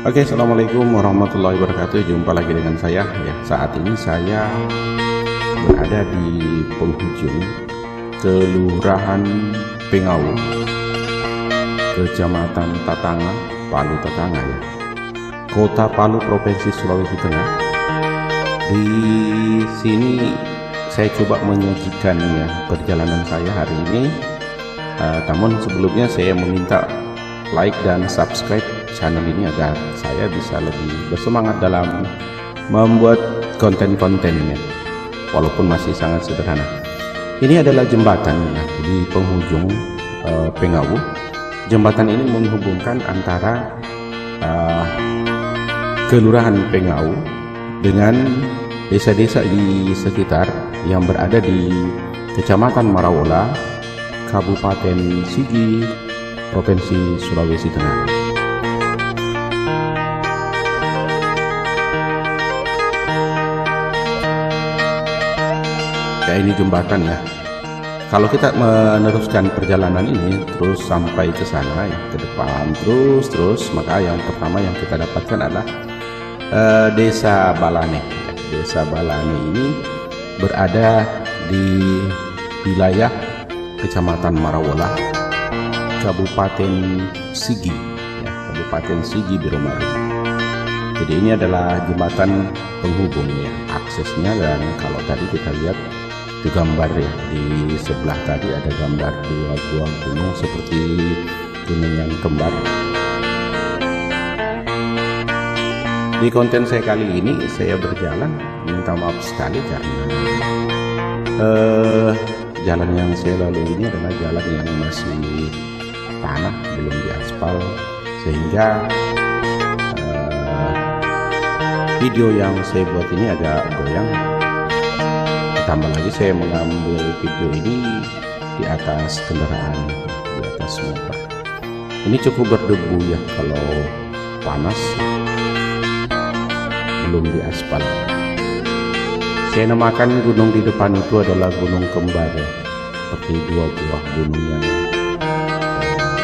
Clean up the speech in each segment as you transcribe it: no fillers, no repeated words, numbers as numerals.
Oke, assalamualaikum warahmatullahi wabarakatuh. Jumpa lagi dengan saya. Ya, saat ini saya berada di penghujung Kelurahan Pengau, Kecamatan Tatanga, Palu Tatanga ya, Kota Palu, Provinsi Sulawesi Tengah. Di sini saya coba menyajikan ya perjalanan saya hari ini. Namun sebelumnya saya meminta like dan subscribe channel ini agar saya bisa lebih bersemangat dalam membuat konten-kontennya, walaupun masih sangat sederhana. Ini adalah jembatan ya, di penghujung Pengau. Jembatan ini menghubungkan antara Kelurahan Pengau dengan desa-desa di sekitar yang berada di Kecamatan Marawola, Kabupaten Sigi, Provinsi Sulawesi Tengah. Ya, ini jembatan ya. Kalau kita meneruskan perjalanan ini terus sampai ke sana ya, ke depan terus, maka yang pertama yang kita dapatkan adalah Desa Balane. Desa Balane ini berada di wilayah Kecamatan Marawola, Kabupaten Sigi ya, Kabupaten Sigi Biromari. Jadi ini adalah jembatan penghubung ya, aksesnya. Dan kalau tadi kita lihat di gambar ya, di sebelah tadi ada gambar dua buah gunung seperti gunung yang kembar. Di konten saya kali ini saya berjalan, minta maaf sekali karena jalan yang saya lalui ini adalah jalan yang masih tanah, belum diaspal, sehingga video yang saya buat ini agak goyang. Tambah lagi saya mengambil video ini di atas kendaraan, di atas motor. Ini cukup berdebu ya kalau panas, belum diaspal. Saya namakan gunung di depan itu adalah gunung kembar ya, seperti dua buah gunung yang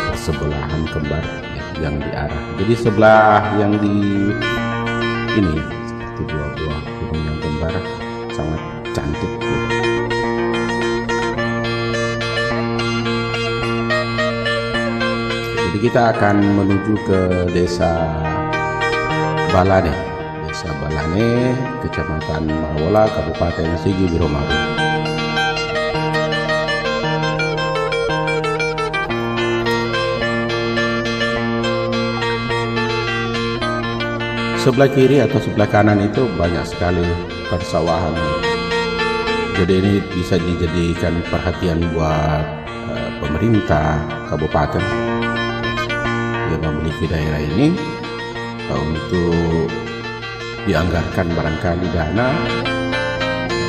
bersebelahan kembar ya, yang diarah. Jadi sebelah yang di ini seperti dua buah gunung yang kembar, sangat cantik. Jadi kita akan menuju ke Desa Balane. Desa Balane, Kecamatan Marawola, Kabupaten Sigi Biromari. Sebelah kiri atau sebelah kanan itu banyak sekali persawahan. Jadi ini bisa dijadikan perhatian buat pemerintah kabupaten yang memiliki daerah ini untuk dianggarkan barangkali dana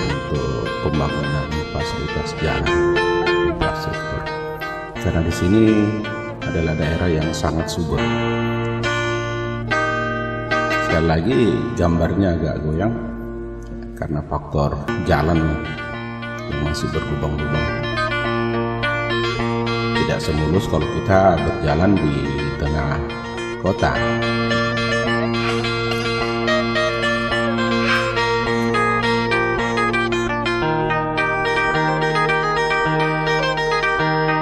untuk pembangunan fasilitas jalan, infrastruktur. Karena di sini adalah daerah yang sangat subur. Sekali lagi gambarnya agak goyang karena faktor jalan yang masih berlubang-lubang. Tidak semulus kalau kita berjalan di tengah kota.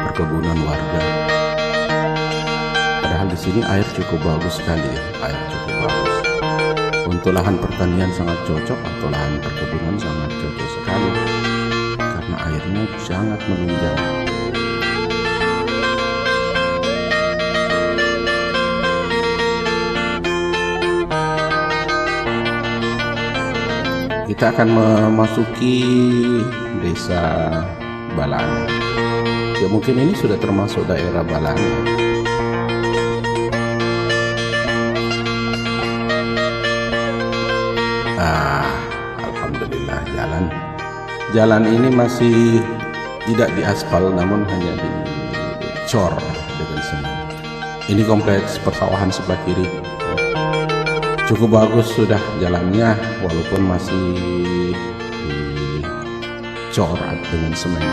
Perkebunan warga. Padahal di sini air cukup bagus sekali, air cukup bagus. Untuk lahan pertanian sangat cocok, atau lahan perkebunan sangat cocok sekali karena airnya sangat menunjang. Kita akan memasuki Desa Balane. Ya, mungkin ini sudah termasuk daerah Balane. Alhamdulillah jalan ini masih tidak diaspal, namun hanya dicor dengan semen. Ini kompleks persawahan sebelah kiri. Cukup bagus sudah jalannya, walaupun masih dicor dengan semen.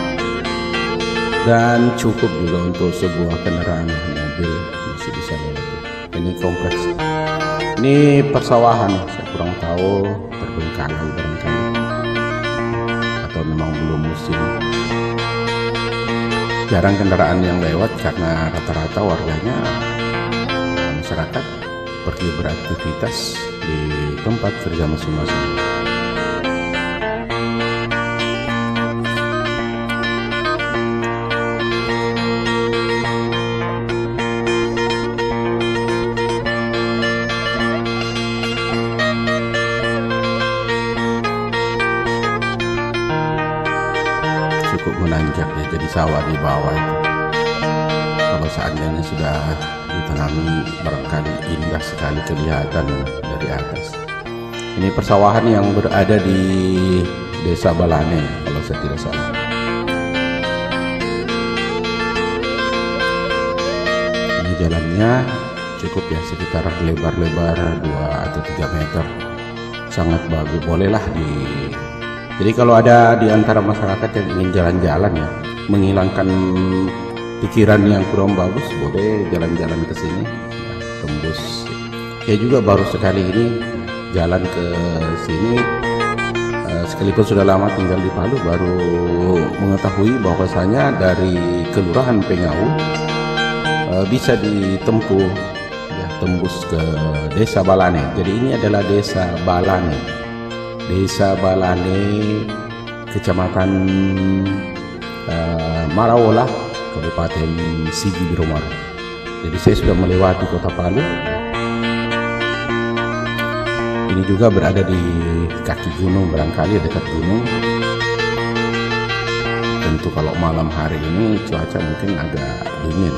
Dan cukup juga untuk sebuah kendaraan mobil masih bisa lewat. Ini kompleks Ini persawahan, saya kurang tahu terbengkalai barangkali atau memang belum musim. Jarang kendaraan yang lewat karena rata-rata warganya masyarakat pergi beraktivitas di tempat kerja masing-masing. Cukup menanjak ya, jadi sawah di bawah itu. Kalau seandainya sudah ditanami barangkali indah sekali kelihatan dari atas. Ini persawahan yang berada di Desa Balane kalau saya tidak salah. Ini jalannya cukup ya, sekitar lebar-lebar 2 atau 3 meter. Sangat bagus, bolehlah jadi kalau ada di antara masyarakat yang ingin jalan-jalan ya, menghilangkan pikiran yang kurang bagus, boleh jalan-jalan ke sini, tembus. Saya juga baru sekali ini jalan ke sini, sekalipun sudah lama tinggal di Palu, baru mengetahui bahwasanya dari Kelurahan Pengau bisa ditempuh ya, tembus ke Desa Balane. Jadi ini adalah Desa Balane. Desa Balane, Kecamatan Marawola, Kabupaten Sigi Biromaro. Jadi saya sudah melewati Kota Palu. Ini juga berada di kaki gunung, barangkali dekat gunung. Tentu kalau malam hari ini cuaca mungkin agak dingin.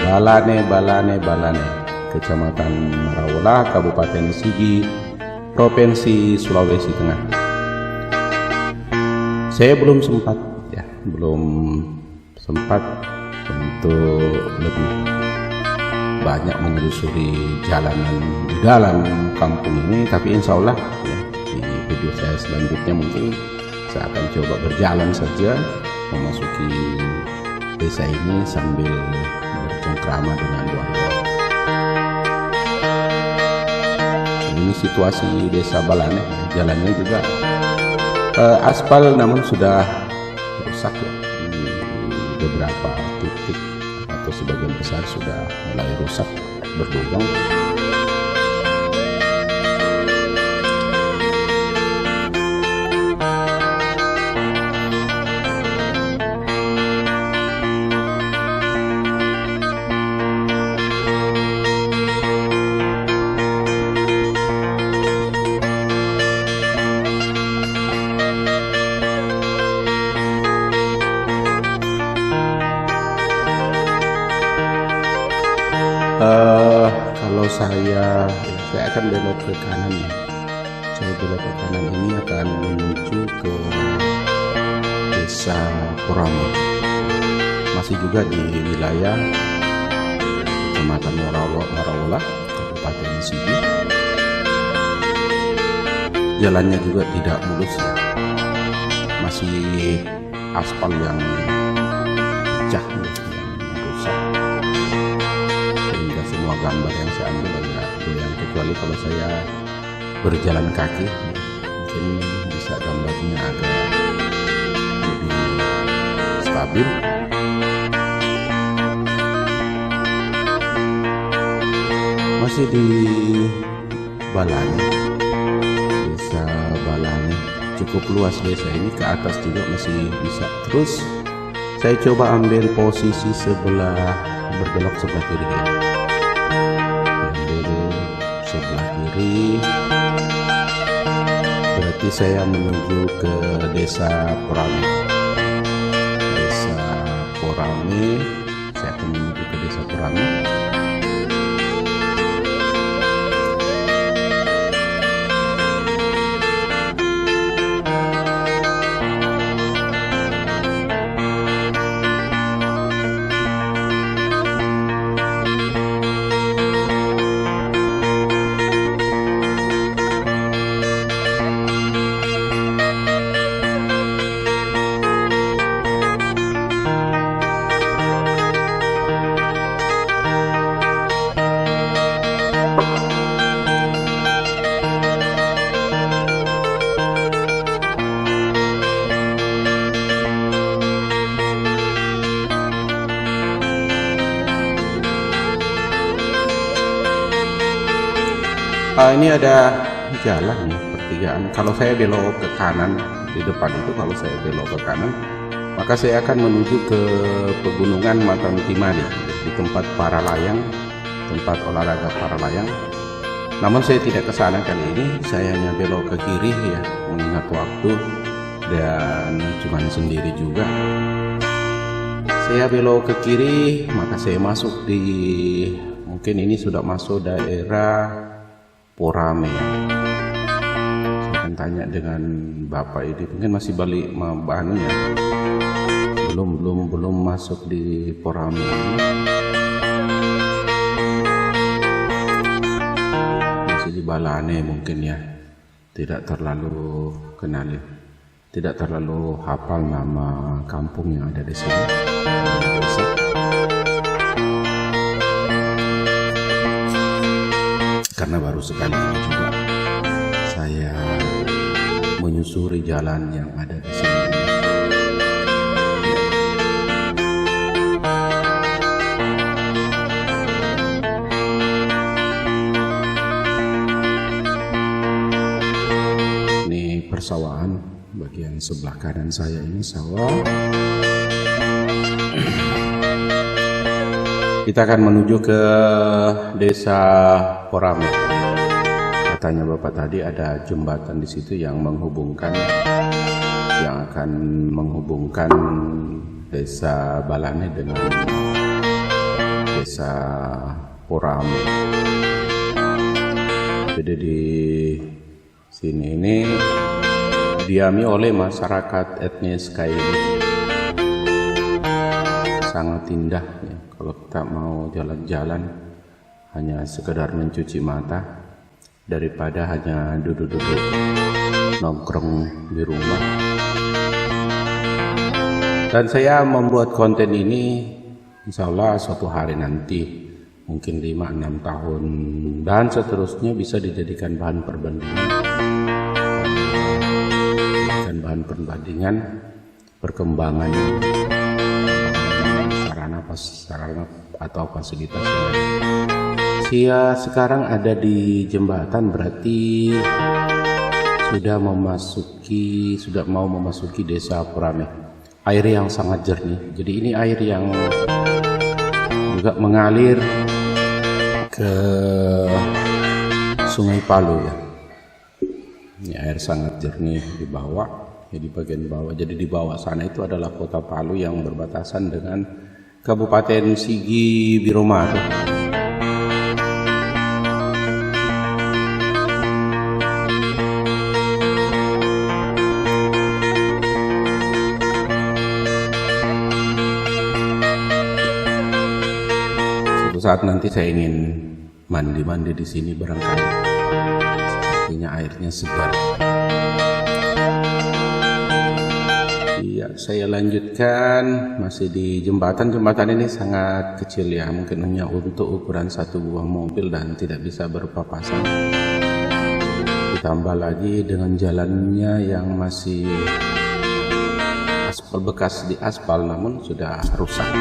Balane, Kecamatan Marawola, Kabupaten Sigi, Provinsi Sulawesi Tengah. Saya belum sempat untuk lebih banyak menelusuri jalanan di dalam kampung ini, tapi insya Allah ya, di video saya selanjutnya mungkin saya akan coba berjalan saja memasuki desa ini sambil bercengkrama dengan warga. Ini situasi Desa Balane, jalannya juga aspal namun sudah rusak ya, di beberapa titik atau sebagian besar sudah mulai rusak, berlubang. Kalau saya akan belok ke kanan ya. Saya belok ke kanan ini akan menuju ke Desa Porame. Masih juga di wilayah Kecamatan Marawola, Kabupaten Sigi. Jalannya juga tidak mulus ya. Masih aspal yang pecah ya, yang rusak. Semua gambar yang saya ambil agak goyang, kecuali kalau saya berjalan kaki mungkin bisa gambarnya agak lebih stabil. Masih di Balane, Desa Balane, cukup luas desa ini, ke atas juga masih bisa. Terus saya coba ambil posisi berbelok sebelah kiri ya. Sebelah kiri, berarti saya menuju ke Desa Porame. Desa Porame, saya akan menuju ke Desa Porame. Ini ada jalan nih, pertigaan. Kalau saya belok ke kanan di depan itu, kalau saya belok ke kanan, maka saya akan menuju ke pegunungan Matan Timali di tempat para layang, tempat olahraga para layang. Namun saya tidak ke sana kali ini, saya hanya belok ke kiri ya, mengingat waktu dan cuman sendiri juga. Saya belok ke kiri, maka saya masuk di, mungkin ini sudah masuk daerah Porame. Saya akan tanya dengan bapak ini, mungkin masih balik bahannya, belum masuk di Porame. Masih di Balane mungkin ya, tidak terlalu kenali, tidak terlalu hafal nama kampung yang ada di sini. Karena baru sekali ini juga saya menyusuri jalan yang ada di sini. Ini persawahan, bagian sebelah kanan saya ini sawah. Kita akan menuju ke desa Porame. Katanya bapak tadi ada jembatan di situ yang menghubungkan, yang akan menghubungkan desa Balane dengan desa Porame. Jadi di sini ini diami oleh masyarakat etnis Kaili. Sangat indah ya. Kalau kita mau jalan-jalan hanya sekedar mencuci mata daripada hanya duduk-duduk nongkrong di rumah. Dan saya membuat konten ini insya Allah suatu hari nanti, mungkin 5-6 tahun dan seterusnya, bisa dijadikan bahan perbandingan perkembangan sarana atau fasilitas yang ada. Saya sekarang ada di jembatan, berarti sudah mau memasuki desa Porame. Air yang sangat jernih. Jadi ini air yang juga mengalir ke Sungai Palu ya. Ini air sangat jernih di bawah, ya, di bagian bawah. Jadi di bawah sana itu adalah kota Palu yang berbatasan dengan Kabupaten Sigi Biromado. Suatu saat nanti saya ingin mandi-mandi di sini barangkali. Sepertinya airnya segar. Iya, saya lanjutkan masih di jembatan. Jembatan ini sangat kecil ya, mungkin hanya untuk ukuran satu buah mobil dan tidak bisa berpapasan. Ditambah lagi dengan jalannya yang masih aspal, bekas di aspal namun sudah rusak.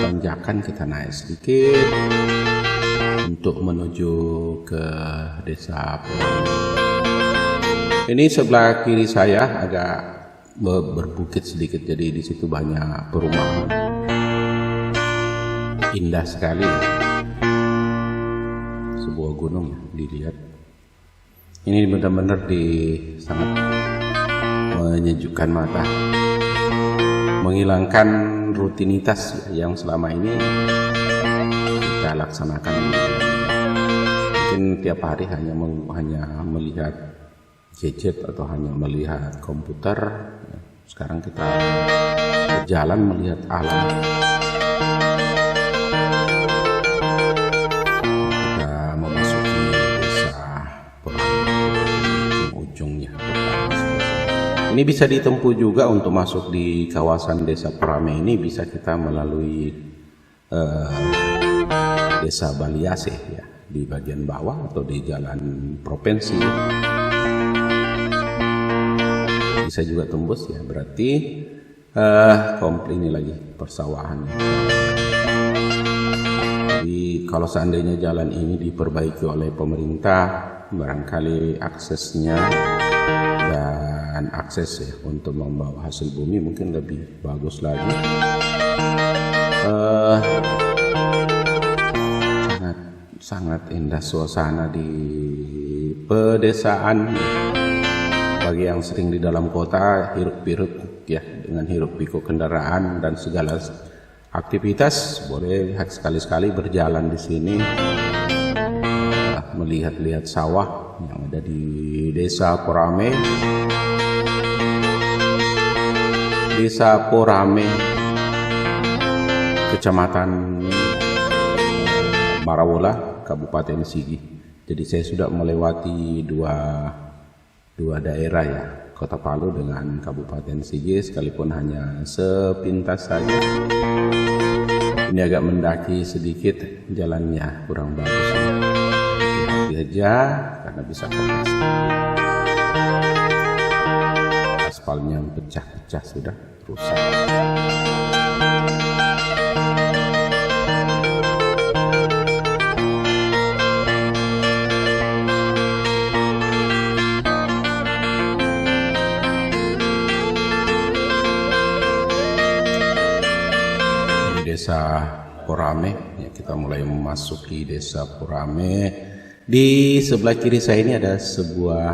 Tanjakan kita naik sedikit untuk menuju ke desa Porame. Ini sebelah kiri saya agak berbukit sedikit, jadi di situ banyak perumahan. Indah sekali. Sebuah gunung ya, dilihat. Ini benar-benar sangat menyejukkan mata. Menghilangkan rutinitas yang selama ini kita laksanakan. Mungkin tiap hari hanya melihat gadget atau hanya melihat komputer. Sekarang kita berjalan melihat alam. Kita memasuki desa Porame, ujungnya. Ini bisa ditempuh juga untuk masuk di kawasan desa Porame ini, bisa kita melalui desa Baliase ya, di bagian bawah atau di jalan provinsi. Bisa juga tembus ya, berarti komplit ini lagi persawahan. Jadi kalau seandainya jalan ini diperbaiki oleh pemerintah, barangkali aksesnya dan akses ya untuk membawa hasil bumi mungkin lebih bagus lagi. Sangat indah suasana di pedesaan. Bagi yang sering di dalam kota, hiruk-pikuk ya, dengan hiruk-pikuk kendaraan dan segala aktivitas, boleh lihat sekali-sekali berjalan di sini, melihat-lihat sawah yang ada di Desa Porame. Desa Porame, Kecamatan Marawola, Kabupaten Sigi. Jadi saya sudah melewati dua daerah ya, Kota Palu dengan Kabupaten Sigi, sekalipun hanya sepintas saja. Ini agak mendaki sedikit, jalannya kurang bagus. Hati-hati aja karena bisa kempes. Aspalnya pecah-pecah sudah rusak. Desa Porame ya, kita mulai memasuki Desa Porame. Di sebelah kiri saya ini ada sebuah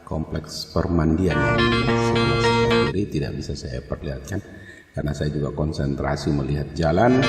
kompleks permandian. Sebelah kiri tidak bisa saya perlihatkan karena saya juga konsentrasi melihat jalan.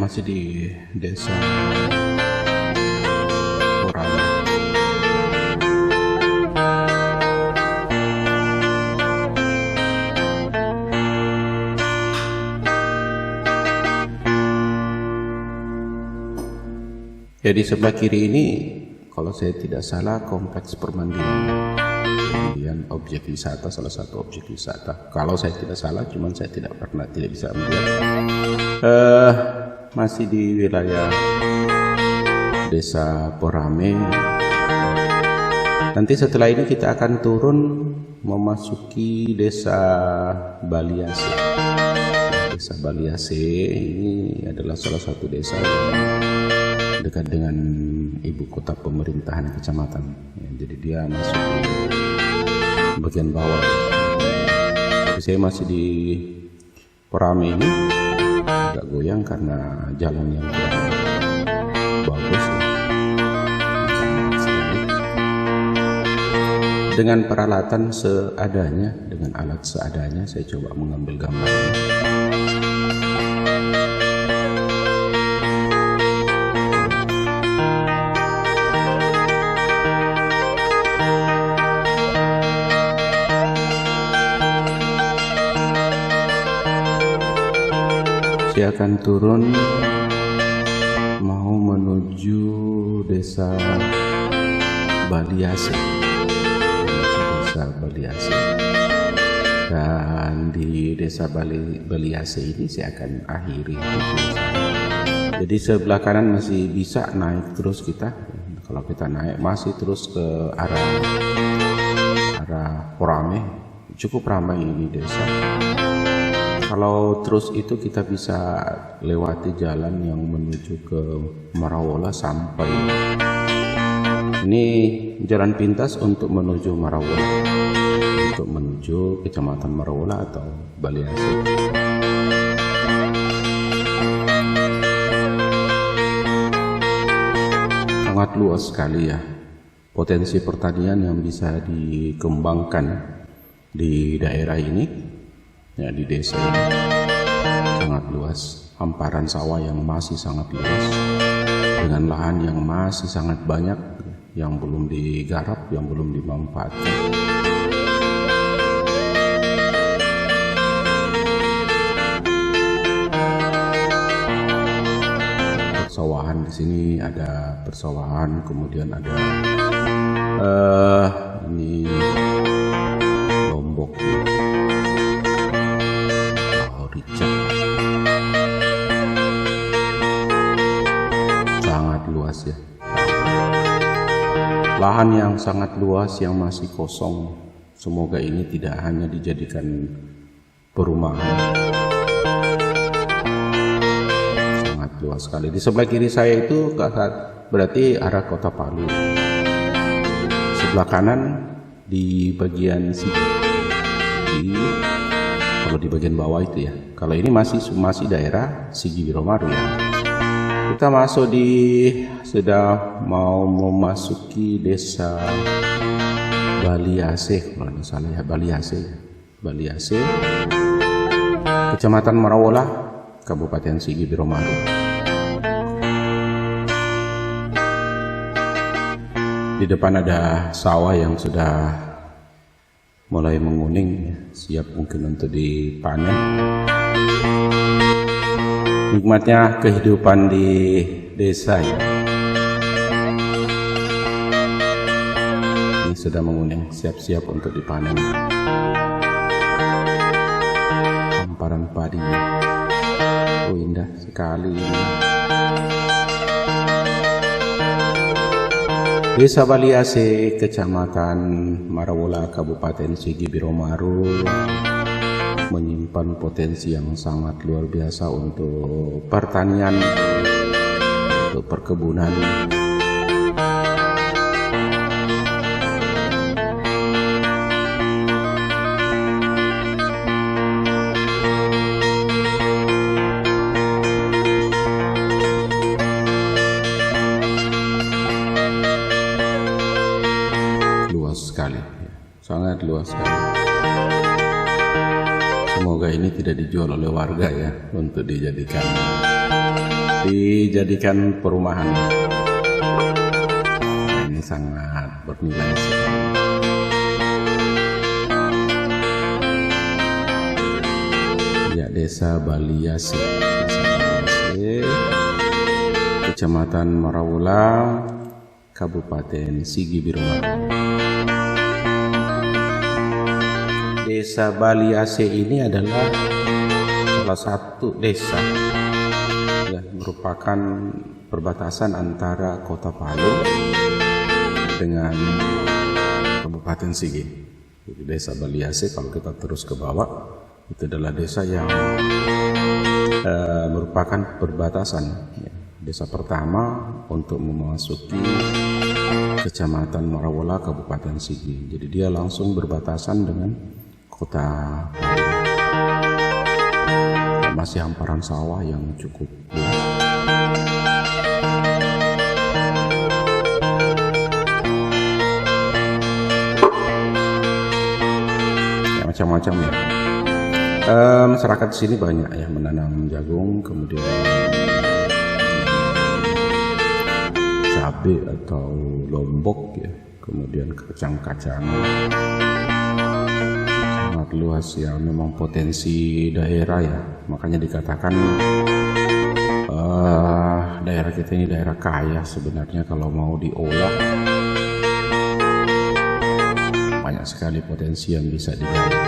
Masih di Desa Porame. Ya, di sebelah kiri ini kalau saya tidak salah kompleks permandian, kemudian objek wisata, salah satu objek wisata. Kalau saya tidak salah, cuman saya tidak bisa melihat. Masih di wilayah Desa Porame. Nanti setelah ini kita akan turun memasuki Desa Baliase. Desa Baliase ini adalah salah satu desa yang dekat dengan ibu kota pemerintahan kecamatan. Ya, jadi dia masuk di bagian bawah. Jadi saya masih di Porame ini. Agak goyang karena jalan yang kurang bagus ya. Dengan peralatan seadanya, dengan alat seadanya saya coba mengambil gambarnya. Saya akan turun mau menuju Desa Baliase. Dan di Desa Baliase ini saya akan akhiri video saya. Jadi sebelah kanan masih bisa naik terus kita. Kalau kita naik masih terus ke arah Porame. Cukup ramai ini desa. Kalau terus itu kita bisa lewati jalan yang menuju ke Marawola sampai. Ini jalan pintas untuk menuju Marawola, untuk menuju Kecamatan Marawola atau Baliase. Sangat luas sekali ya, potensi pertanian yang bisa dikembangkan di daerah ini. Ya, di desa ini sangat luas, hamparan sawah yang masih sangat luas, dengan lahan yang masih sangat banyak, yang belum digarap, yang belum dimanfaatkan. sini ada persawahan, kemudian ada ini Lombok, Richard. Sangat luas ya. Lahan yang sangat luas yang masih kosong. Semoga ini tidak hanya dijadikan perumahan. Sangat luas sekali. Di sebelah kiri saya itu berarti arah Kota Palu. Sebelah kanan di bagian sini. Kalau di bagian bawah itu ya. Kalau ini masih daerah Sigi Biromaru ya. Kita masuk sudah mau memasuki desa Baliase, kalau tidak salah ya, Baliase, Kecamatan Marawola, Kabupaten Sigi Biromaru. Di depan ada sawah yang sudah mulai menguning, siap mungkin untuk dipanen. Nikmatnya kehidupan di desa ya. Ini sudah menguning, siap-siap untuk dipanen. Hamparan padi. Oh, indah sekali ini. Desa Baliase, Kecamatan Marawola, Kabupaten Sigi Biromaru menyimpan potensi yang sangat luar biasa untuk pertanian, untuk perkebunan. Luas sekali, sangat luas sekali. Semoga ini tidak dijual oleh warga ya, untuk dijadikan perumahan. Nah, ini sangat bernilai sekali. Ya, Desa Baliase, Kecamatan Marawola, Kabupaten Sigi Biromaru. Desa Baliase ini adalah salah satu desa ya, merupakan perbatasan antara Kota Palu dengan Kabupaten Sigi. Jadi Desa Baliase kalau kita terus ke bawah itu adalah desa yang merupakan perbatasan ya. Desa pertama untuk memasuki Kecamatan Marawola, Kabupaten Sigi. Jadi dia langsung berbatasan dengan Kota Palu. Masih hamparan sawah yang cukup luas. Ya, macam-macam ya. Masyarakat di sini banyak ya menanam jagung, kemudian cabai atau lombok ya, kemudian kacang-kacangan. Sangat luas ya, memang potensi daerah ya, makanya dikatakan daerah kita ini daerah kaya sebenarnya. Kalau mau diolah banyak sekali potensi yang bisa digali.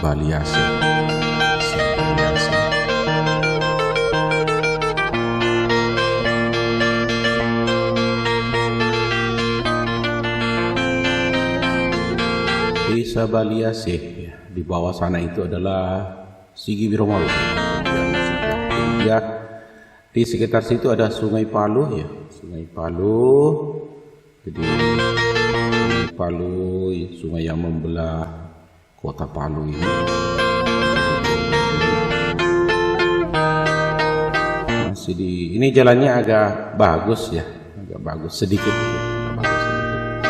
Baliase. Desa Baliase ya, di bawah sana itu adalah Sigi Biromaru. Ya, di sekitar situ ada Sungai Palu ya, Sungai Palu. Jadi Sungai Palu, sungai yang membelah Kota Palu ini. Masih ini jalannya agak bagus ya, agak bagus sedikit ya,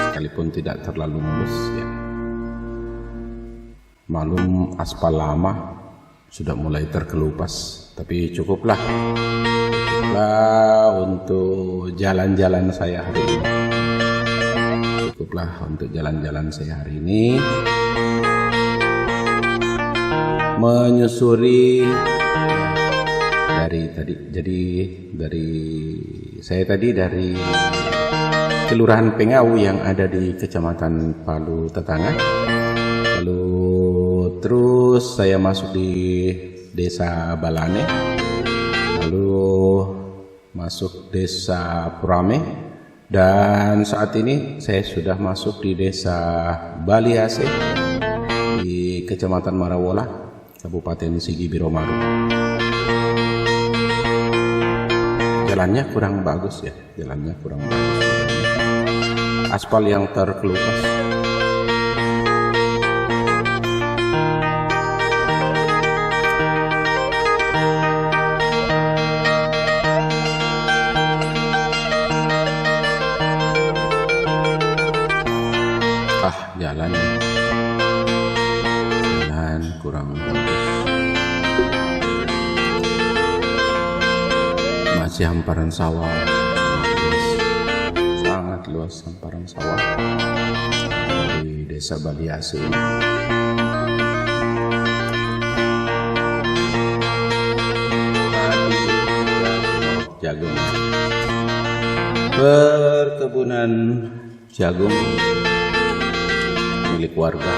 sekalipun tidak terlalu mulus ya. Malum aspal lama sudah mulai terkelupas, tapi cukuplah untuk jalan-jalan saya hari ini. Cukuplah untuk jalan-jalan saya hari ini, menyusuri saya tadi dari Kelurahan Pengau yang ada di Kecamatan Palu Tetangga. Lalu terus saya masuk di Desa Balane, lalu masuk Desa Purame, dan saat ini saya sudah masuk di Desa Baliase di Kecamatan Marawola, Kabupaten Sigi Biromaru. Jalannya kurang bagus ya, aspal yang terkelupas. Jalan kurang bagus, masih hamparan sawah, sangat luas hamparan sawah di Desa Baliase ini. Jagung, perkebunan jagung milik warga.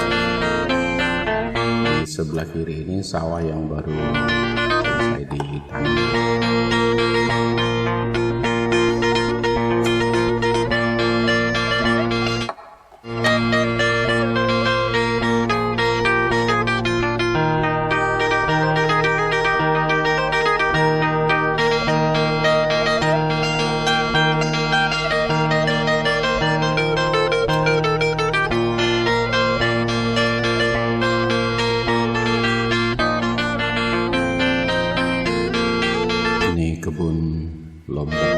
Di sebelah kiri ini sawah yang baru selesai ditanam. Kebun lombok.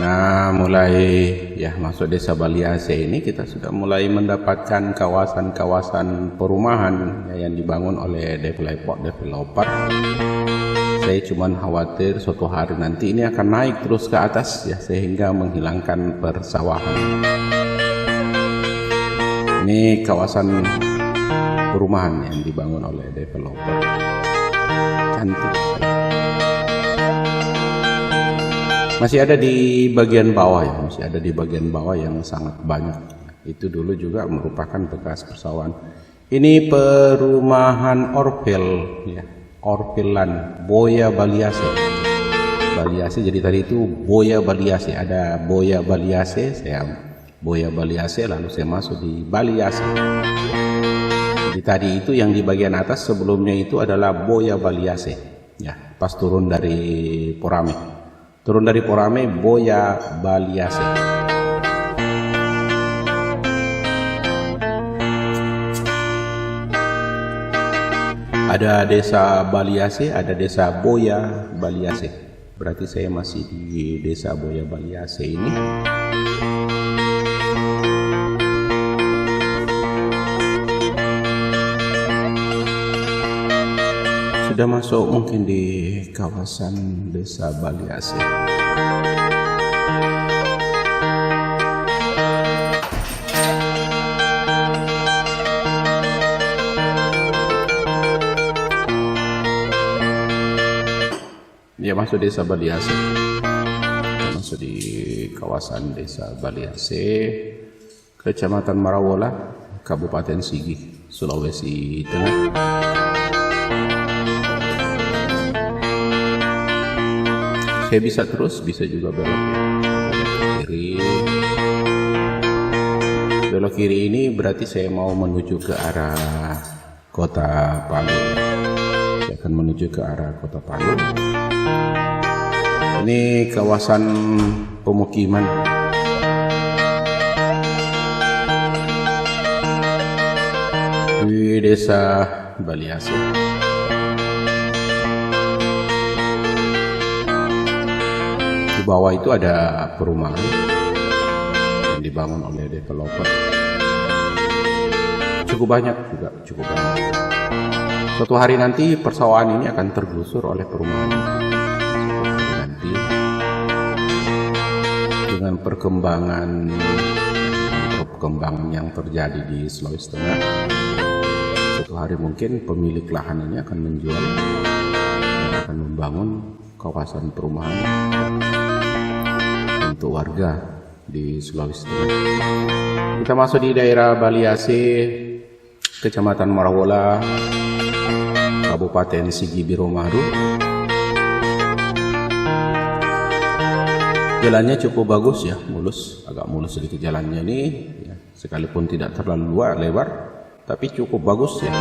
Nah, mulai ya masuk Desa Baliase ini kita sudah mulai mendapatkan kawasan-kawasan perumahan ya, yang dibangun oleh developer. Saya cuman khawatir suatu hari nanti ini akan naik terus ke atas ya, sehingga menghilangkan persawahan. Ini kawasan perumahan yang dibangun oleh developer. Cantik. Masih ada di bagian bawah ya, yang sangat banyak. Itu dulu juga merupakan bekas persawahan. Ini perumahan Orpel ya, Orpelan Boya Baliase. Jadi tadi itu Boya Baliase, ada Boya Baliase, saya Boya Baliase, lalu saya masuk di Baliase. Jadi tadi itu yang di bagian atas sebelumnya itu adalah Boya Baliase ya, pas turun dari Purame. Boya Baliase. Ada Desa Baliase, ada Desa Boya Baliase. Berarti saya masih di Desa Boya Baliase ini. Sudah masuk mungkin di kawasan Desa Baliase. Dia masuk Desa Baliase. Masuk di kawasan Desa Baliase, Kecamatan Marawola, Kabupaten Sigi, Sulawesi Tengah. Saya bisa terus, bisa juga belok kiri. Belok kiri ini berarti saya mau menuju ke arah Kota Palu. Saya akan menuju ke arah Kota Palu. Ini kawasan pemukiman. Di Desa Baliase. Di bawah itu ada perumahan yang dibangun oleh developer. Cukup banyak. Suatu hari nanti persawahan ini akan tergusur oleh perumahan. Nanti dengan perkembangan yang terjadi di Sulawesi Tengah, suatu hari mungkin pemilik lahan ini akan menjual akan membangun kawasan perumahan untuk warga di Sulawesi Tengah. Kita masuk di daerah Baliase, Kecamatan Marawola, Kabupaten Sigi Biromaru. Jalannya cukup bagus ya, mulus, agak mulus sedikit jalannya ini ya, sekalipun tidak terlalu lebar, tapi cukup bagus ya.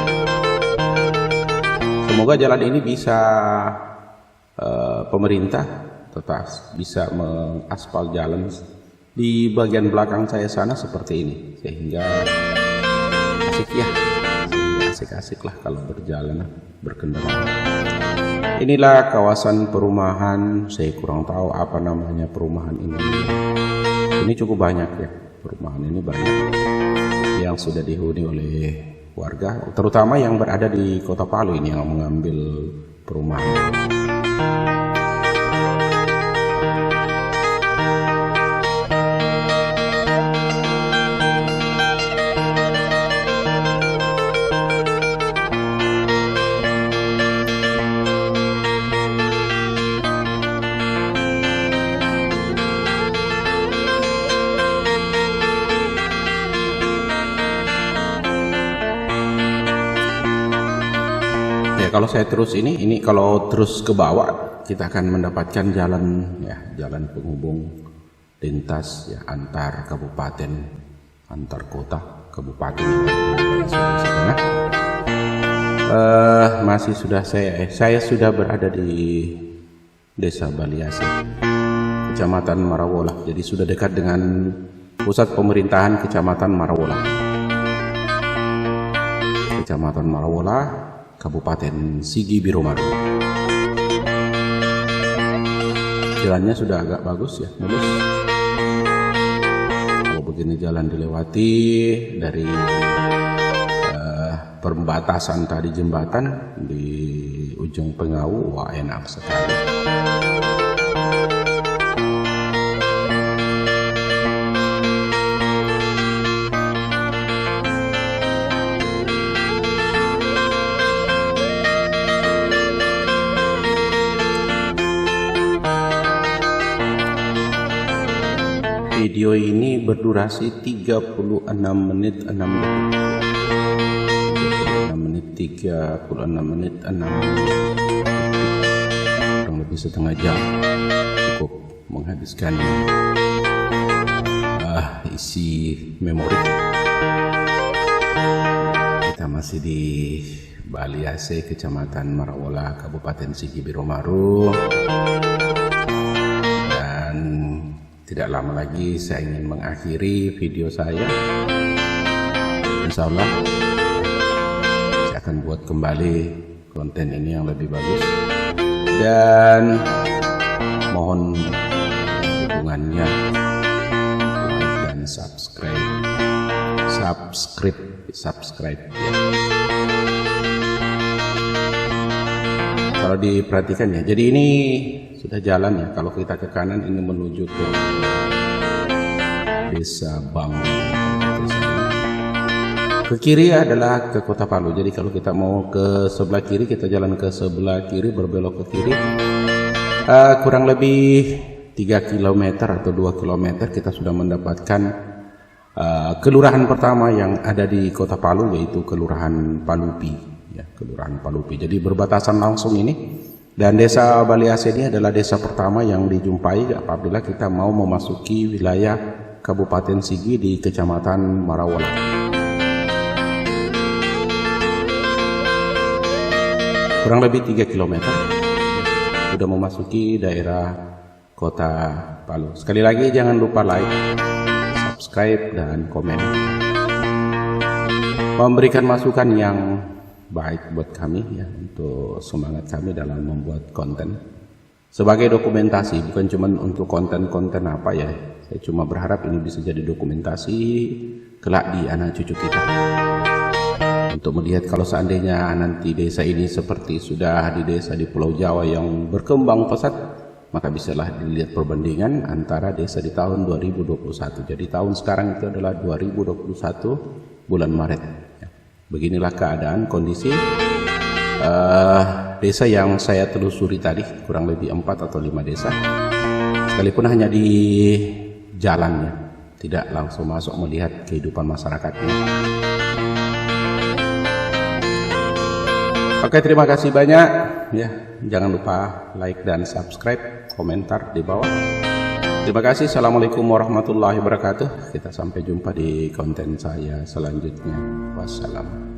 Semoga jalan ini bisa pemerintah tetap bisa mengaspal jalan di bagian belakang saya sana seperti ini, sehingga asik ya, asik-asik lah kalau berjalan berkendara. Inilah kawasan perumahan, saya kurang tahu apa namanya perumahan ini. Ini cukup banyak ya, perumahan ini banyak yang sudah dihuni oleh warga, terutama yang berada di Kota Palu ini yang mengambil perumahan. Kalau saya terus ini kalau terus ke bawah kita akan mendapatkan jalan ya, jalan penghubung lintas ya antar kabupaten, antar kota kabupaten. Masih sudah saya sudah berada di Desa Baliase, Kecamatan Marawola. Jadi sudah dekat dengan pusat pemerintahan Kecamatan Marawola. Kecamatan Marawola, Kabupaten Sigi Biromaru. Jalannya sudah agak bagus ya, mulus. Kalau begini jalan dilewati dari perbatasan tadi jembatan di ujung Pengawu, wah enak sekali. Video ini berdurasi 36 menit 6 detik. 36 menit 6 detik. Kurang lebih setengah jam. Cukup menghabiskan isi memori. Kita masih di Baliase, Kecamatan Marawola, Kabupaten Sigi Biromaru. Tidak lama lagi saya ingin mengakhiri video saya. Insya Allah saya akan buat kembali konten ini yang lebih bagus, dan mohon dukungannya, like dan subscribe ya. Kalau diperhatikan ya, jadi ini sudah jalan ya. Kalau kita ke kanan ini menuju ke Desa Bang. Ke kiri adalah ke Kota Palu. Jadi kalau kita mau ke sebelah kiri, kita jalan ke sebelah kiri, berbelok ke kiri. Kurang lebih 3 km atau 2 km kita sudah mendapatkan kelurahan pertama yang ada di Kota Palu, yaitu Kelurahan Palupi ya, Kelurahan Palupi. Jadi berbatasan langsung ini. Dan Desa Baliase ini adalah desa pertama yang dijumpai apabila kita mau memasuki wilayah Kabupaten Sigi di Kecamatan Marawola. Kurang lebih 3 km sudah memasuki daerah Kota Palu. Sekali lagi jangan lupa like, subscribe dan komen. Memberikan masukan yang baik buat kami ya, untuk semangat kami dalam membuat konten sebagai dokumentasi, bukan cuma untuk konten-konten apa ya. Saya cuma berharap ini bisa jadi dokumentasi kelak di anak cucu kita, untuk melihat kalau seandainya nanti desa ini seperti sudah di desa di Pulau Jawa yang berkembang pesat, maka bisalah dilihat perbandingan antara desa di tahun 2021. Jadi tahun sekarang itu adalah 2021 bulan Maret. Beginilah keadaan kondisi desa yang saya telusuri tadi, kurang lebih 4 atau 5 desa, sekalipun hanya di jalannya, tidak langsung masuk melihat kehidupan masyarakatnya. Oke, terima kasih banyak ya. Jangan lupa like dan subscribe, komentar di bawah. Terima kasih. Assalamualaikum warahmatullahi wabarakatuh. Kita sampai jumpa di konten saya selanjutnya. Wassalam.